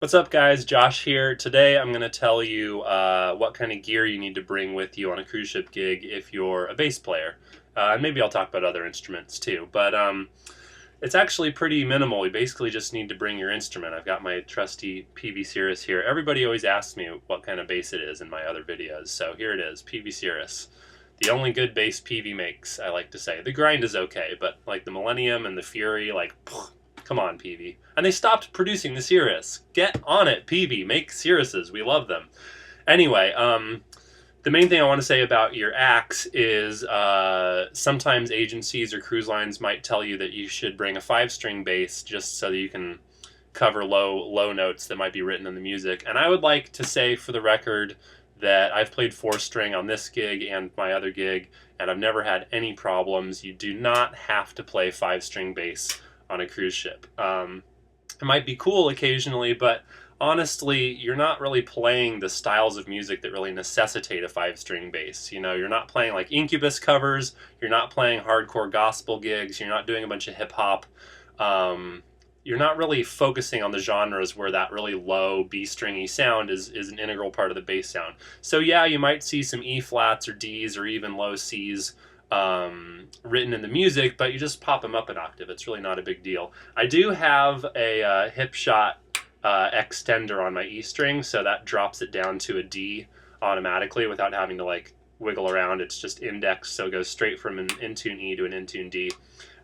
What's up, guys? Josh here. Today I'm going to tell you what kind of gear you need to bring with you on a cruise ship gig if you're a bass player. And maybe I'll talk about other instruments too. But it's actually pretty minimal. You basically just need to bring your instrument. I've got my trusty PV Cirrus here. Everybody always asks me what kind of bass it is in my other videos. So here it is, PV Cirrus. The only good bass PV makes, I like to say. The grind is okay, but like the Millennium and the Fury, like, come on, PV. And they stopped producing the Cirrus. Get on it, PV. Make Cirruses. We love them. Anyway, the main thing I want to say about your axe is sometimes agencies or cruise lines might tell you that you should bring a 5-string bass just so that you can cover low notes that might be written in the music. And I would like to say for the record that I've played 4-string on this gig and my other gig, and I've never had any problems. You do not have to play 5-string bass on a cruise ship. It might be cool occasionally, but honestly, you're not really playing the styles of music that really necessitate a 5-string bass. You know, you're not playing like Incubus covers, you're not playing hardcore gospel gigs, you're not doing a bunch of hip hop. You're not really focusing on the genres where that really low B-stringy sound is an integral part of the bass sound. So yeah, you might see some E flats or Ds or even low Cs written in the music, but you just pop them up an octave. It's really not a big deal. I do have a hip shot extender on my E string, so that drops it down to a D automatically without having to like wiggle around. It's just indexed, so it goes straight from an in-tune E to an in-tune D.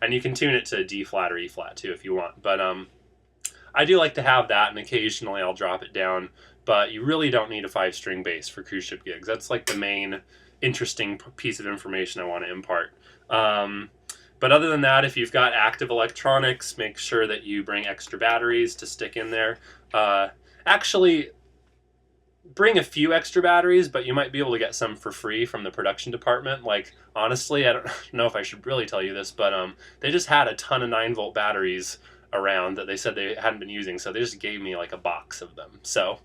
And you can tune it to D flat or E flat too if you want. But I do like to have that, and occasionally I'll drop it down. But you really don't need a 5-string bass for cruise ship gigs. That's like the main interesting piece of information I want to impart. But other than that, if you've got active electronics, make sure that you bring extra batteries to stick in there. Actually, bring a few extra batteries, but you might be able to get some for free from the production department. Like, honestly, I don't know if I should really tell you this, but they just had a ton of 9-volt batteries around that they said they hadn't been using, so they just gave me like a box of them. So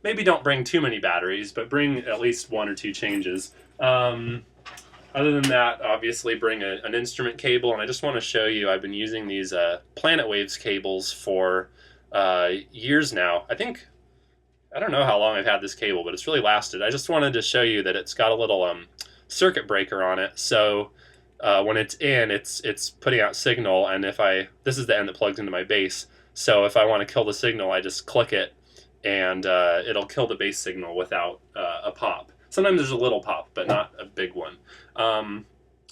maybe don't bring too many batteries, but bring at least 1 or 2 changes. Other than that, obviously bring an instrument cable, and I just want to show you, I've been using these Planet Waves cables for years now. I don't know how long I've had this cable, but it's really lasted. I just wanted to show you that it's got a little circuit breaker on it, so when it's in, it's putting out signal, and this is the end that plugs into my bass, so if I want to kill the signal, I just click it, and it'll kill the bass signal without a pop. Sometimes there's a little pop, but not a big one.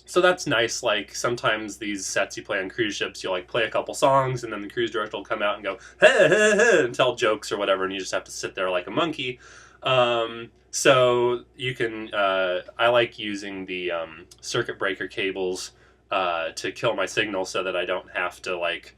So that's nice. Like sometimes these sets you play on cruise ships, you'll like play a couple songs, and then the cruise director will come out and go hey, hey, hey, and tell jokes or whatever, and you just have to sit there like a monkey. So you can. I like using the circuit breaker cables to kill my signal, so that I don't have to like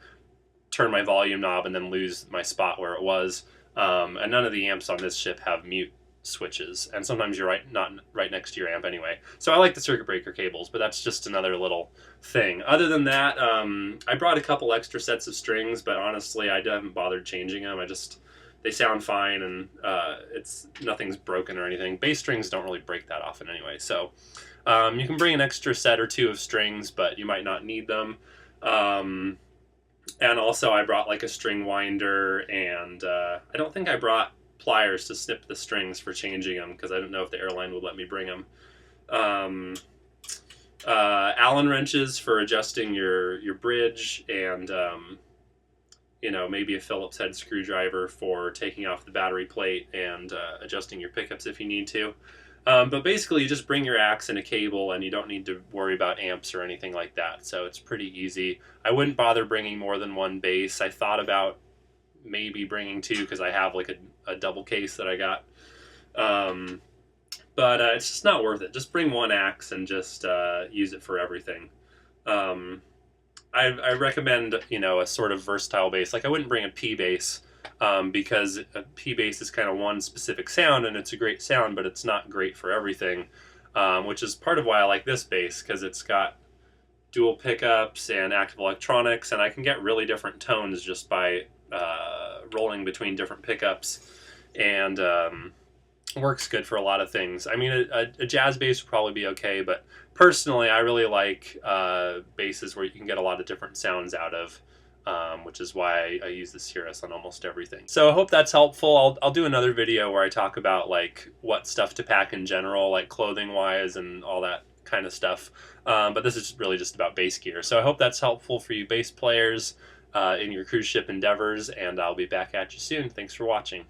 turn my volume knob and then lose my spot where it was. And none of the amps on this ship have mute switches, and sometimes you're not right next to your amp anyway. So I like the circuit breaker cables, but that's just another little thing. Other than that, I brought a couple extra sets of strings, but honestly, I haven't bothered changing them. They sound fine, and nothing's broken or anything. Bass strings don't really break that often anyway, so you can bring an extra set or 2 of strings, but you might not need them. And also I brought like a string winder, and I don't think I brought pliers to snip the strings for changing them, because I don't know if the airline would let me bring them. Allen wrenches for adjusting your bridge, and maybe a Phillips head screwdriver for taking off the battery plate and adjusting your pickups if you need to. But basically, you just bring your axe and a cable, and you don't need to worry about amps or anything like that. So it's pretty easy. I wouldn't bother bringing more than 1 bass. I thought about maybe bringing 2, because I have like a double case that I got. But it's just not worth it. Just bring 1 axe and just use it for everything. I recommend, a sort of versatile bass. Like I wouldn't bring a P bass, because a P bass is kind of one specific sound, and it's a great sound, but it's not great for everything, which is part of why I like this bass, because it's got dual pickups and active electronics, and I can get really different tones just by rolling between different pickups, and works good for a lot of things. I mean, a jazz bass would probably be okay, but personally, I really like basses where you can get a lot of different sounds out of. which is why I use the Cirrus on almost everything. So I hope that's helpful. I'll do another video where I talk about like what stuff to pack in general, like clothing wise and all that kind of stuff. But this is really just about base gear. So I hope that's helpful for you bass players in your cruise ship endeavors, and I'll be back at you soon. Thanks for watching.